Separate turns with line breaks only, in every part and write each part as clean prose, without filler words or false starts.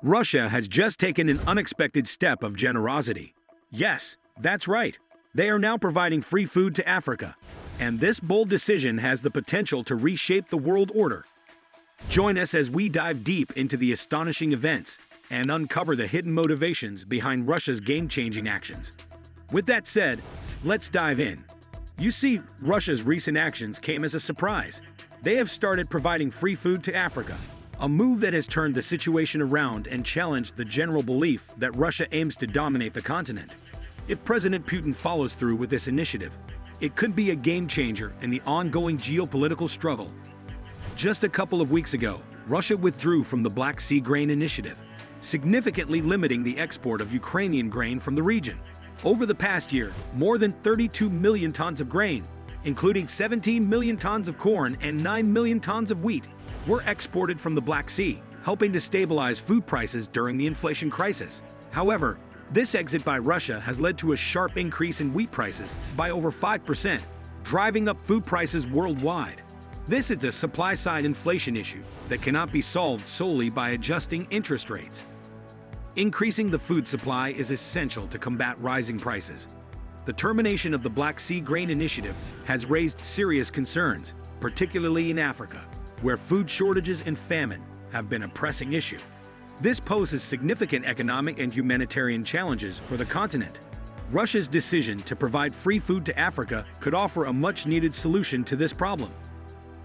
Russia has just taken an unexpected step of generosity. Yes, that's right. They are now providing free food to Africa. And this bold decision has the potential to reshape the world order. Join us as we dive deep into the astonishing events and uncover the hidden motivations behind Russia's game-changing actions. With that said, let's dive in. You see, Russia's recent actions came as a surprise. They have started providing free food to Africa, a move that has turned the situation around and challenged the general belief that Russia aims to dominate the continent. If President Putin follows through with this initiative, it could be a game-changer in the ongoing geopolitical struggle. Just a couple of weeks ago, Russia withdrew from the Black Sea Grain Initiative, significantly limiting the export of Ukrainian grain from the region. Over the past year, more than 32 million tons of grain, including 17 million tons of corn and 9 million tons of wheat, were exported from the Black Sea, helping to stabilize food prices during the inflation crisis. However, this exit by Russia has led to a sharp increase in wheat prices by over 5%, driving up food prices worldwide. This is a supply-side inflation issue that cannot be solved solely by adjusting interest rates. Increasing the food supply is essential to combat rising prices. The termination of the Black Sea Grain Initiative has raised serious concerns, particularly in Africa, where food shortages and famine have been a pressing issue. This poses significant economic and humanitarian challenges for the continent. Russia's decision to provide free food to Africa could offer a much-needed solution to this problem.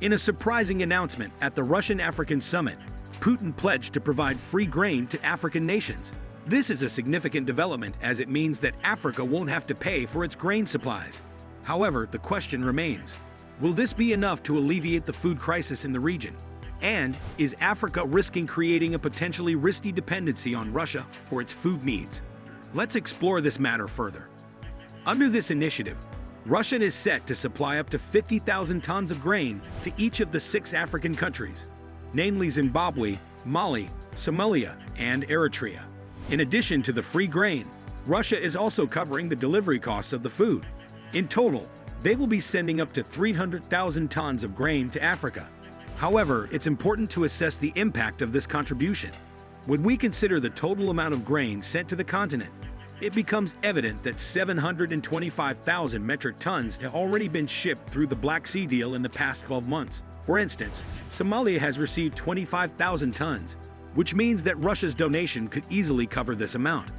In a surprising announcement at the Russian-African Summit, Putin pledged to provide free grain to African nations. This is a significant development as it means that Africa won't have to pay for its grain supplies. However, the question remains, will this be enough to alleviate the food crisis in the region? And is Africa risking creating a potentially risky dependency on Russia for its food needs? Let's explore this matter further. Under this initiative, Russia is set to supply up to 50,000 tons of grain to each of the 6 African countries, namely Zimbabwe, Mali, Somalia, and Eritrea. In addition to the free grain, Russia is also covering the delivery costs of the food. In total, they will be sending up to 300,000 tons of grain to Africa. However, it's important to assess the impact of this contribution. When we consider the total amount of grain sent to the continent, it becomes evident that 725,000 metric tons have already been shipped through the Black Sea deal in the past 12 months. For instance, Somalia has received 25,000 tons, which means that Russia's donation could easily cover this amount.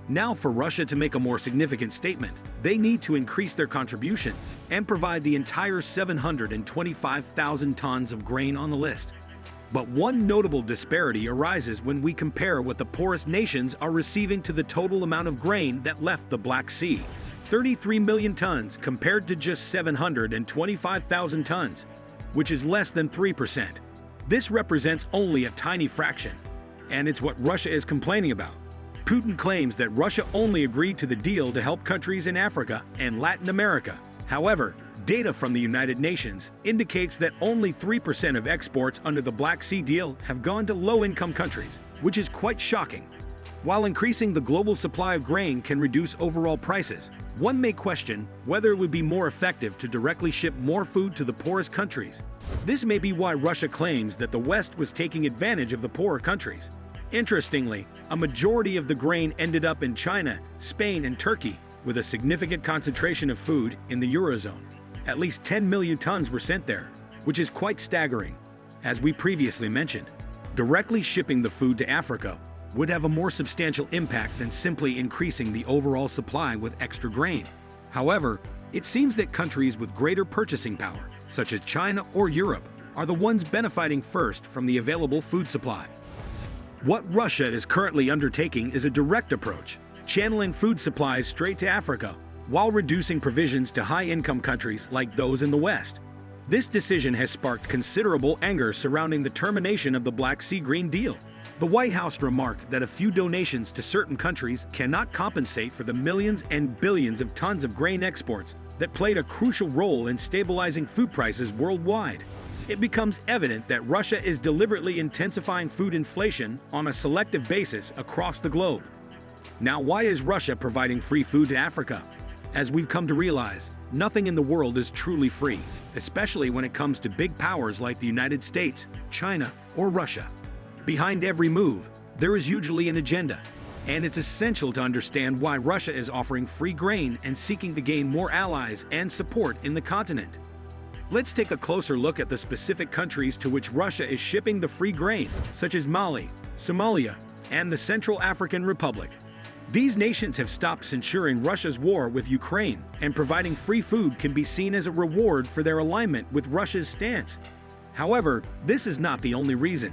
Now, for Russia to make a more significant statement, they need to increase their contribution and provide the entire 725,000 tons of grain on the list. But one notable disparity arises when we compare what the poorest nations are receiving to the total amount of grain that left the Black Sea: 33 million tons compared to just 725,000 tons, which is less than 3%. This represents only a tiny fraction, and it's what Russia is complaining about. Putin claims that Russia only agreed to the deal to help countries in Africa and Latin America. However, data from the United Nations indicates that only 3% of exports under the Black Sea deal have gone to low-income countries, which is quite shocking. While increasing the global supply of grain can reduce overall prices, one may question whether it would be more effective to directly ship more food to the poorest countries. This may be why Russia claims that the West was taking advantage of the poorer countries. Interestingly, a majority of the grain ended up in China, Spain, and Turkey, with a significant concentration of food in the Eurozone. At least 10 million tons were sent there, which is quite staggering. As we previously mentioned, directly shipping the food to Africa would have a more substantial impact than simply increasing the overall supply with extra grain. However, it seems that countries with greater purchasing power, such as China or Europe, are the ones benefiting first from the available food supply. What Russia is currently undertaking is a direct approach, channeling food supplies straight to Africa, while reducing provisions to high-income countries like those in the West. This decision has sparked considerable anger surrounding the termination of the Black Sea Grain Deal. The White House remarked that a few donations to certain countries cannot compensate for the millions and billions of tons of grain exports that played a crucial role in stabilizing food prices worldwide. It becomes evident that Russia is deliberately intensifying food inflation on a selective basis across the globe. Now, why is Russia providing free food to Africa? As we've come to realize, nothing in the world is truly free, especially when it comes to big powers like the United States, China, or Russia. Behind every move, There is usually an agenda, and it's essential to understand why Russia is offering free grain and seeking to gain more allies and support in the continent. Let's take a closer look at the specific countries to which Russia is shipping the free grain, such as Mali, Somalia, and the Central African Republic. These nations have stopped censuring Russia's war with Ukraine, and providing free food can be seen as a reward for their alignment with Russia's stance. However, this is not the only reason.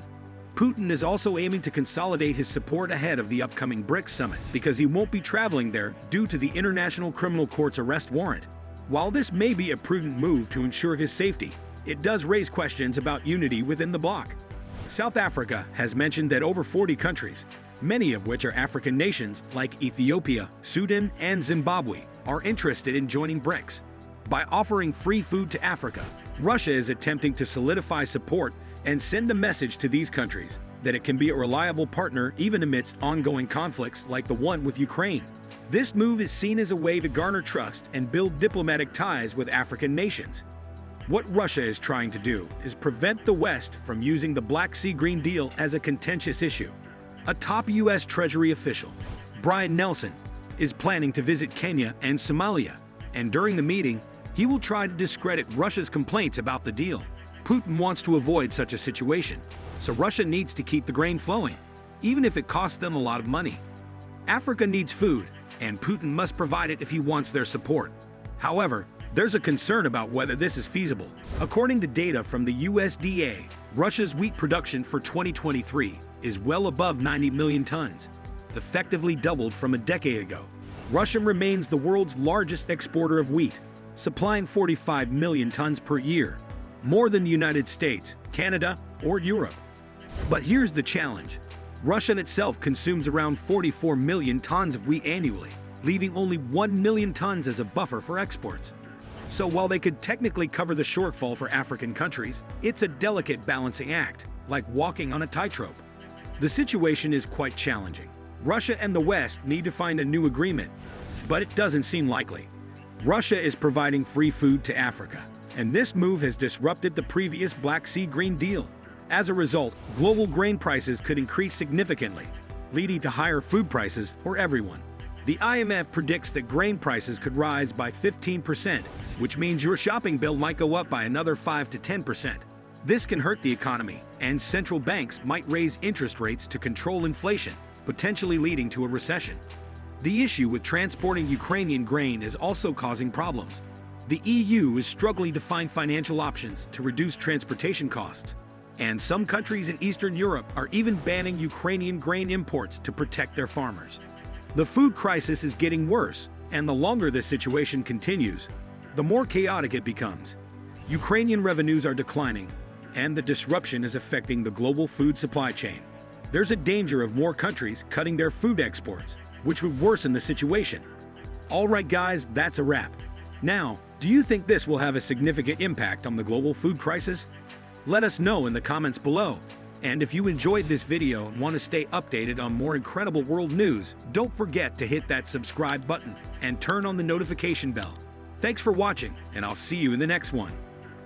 Putin is also aiming to consolidate his support ahead of the upcoming BRICS summit because he won't be traveling there due to the International Criminal Court's arrest warrant. While this may be a prudent move to ensure his safety, it does raise questions about unity within the bloc. South Africa has mentioned that over 40 countries, many of which are African nations like Ethiopia, Sudan, and Zimbabwe, are interested in joining BRICS. By offering free food to Africa, Russia is attempting to solidify support and send a message to these countries that it can be a reliable partner even amidst ongoing conflicts like the one with Ukraine. This move is seen as a way to garner trust and build diplomatic ties with African nations. What Russia is trying to do is prevent the West from using the Black Sea Green Deal as a contentious issue. A top U.S. Treasury official, Brian Nelson, is planning to visit Kenya and Somalia, and during the meeting, he will try to discredit Russia's complaints about the deal. Putin wants to avoid such a situation, so Russia needs to keep the grain flowing, even if it costs them a lot of money. Africa needs food, and Putin must provide it if he wants their support. However, there's a concern about whether this is feasible. According to data from the USDA, Russia's wheat production for 2023 is well above 90 million tons, effectively doubled from a decade ago. Russia remains the world's largest exporter of wheat, supplying 45 million tons per year, more than the United States, Canada, or Europe. But here's the challenge. Russia itself consumes around 44 million tons of wheat annually, leaving only 1 million tons as a buffer for exports. So while they could technically cover the shortfall for African countries, it's a delicate balancing act, like walking on a tightrope. The situation is quite challenging. Russia and the West need to find a new agreement, but it doesn't seem likely. Russia is providing free food to Africa, and this move has disrupted the previous Black Sea Green Deal. As a result, global grain prices could increase significantly, leading to higher food prices for everyone. The IMF predicts that grain prices could rise by 15%, which means your shopping bill might go up by another 5 to 10%. This can hurt the economy, and central banks might raise interest rates to control inflation, potentially leading to a recession. The issue with transporting Ukrainian grain is also causing problems. The EU is struggling to find financial options to reduce transportation costs, and some countries in Eastern Europe are even banning Ukrainian grain imports to protect their farmers. The food crisis is getting worse, and the longer this situation continues, the more chaotic it becomes. Ukrainian revenues are declining, and the disruption is affecting the global food supply chain. There's a danger of more countries cutting their food exports, which would worsen the situation. All right, guys, that's a wrap. Now, do you think this will have a significant impact on the global food crisis? Let us know in the comments below. And if you enjoyed this video and want to stay updated on more incredible world news, don't forget to hit that subscribe button and turn on the notification bell. Thanks for watching, and I'll see you in the next one.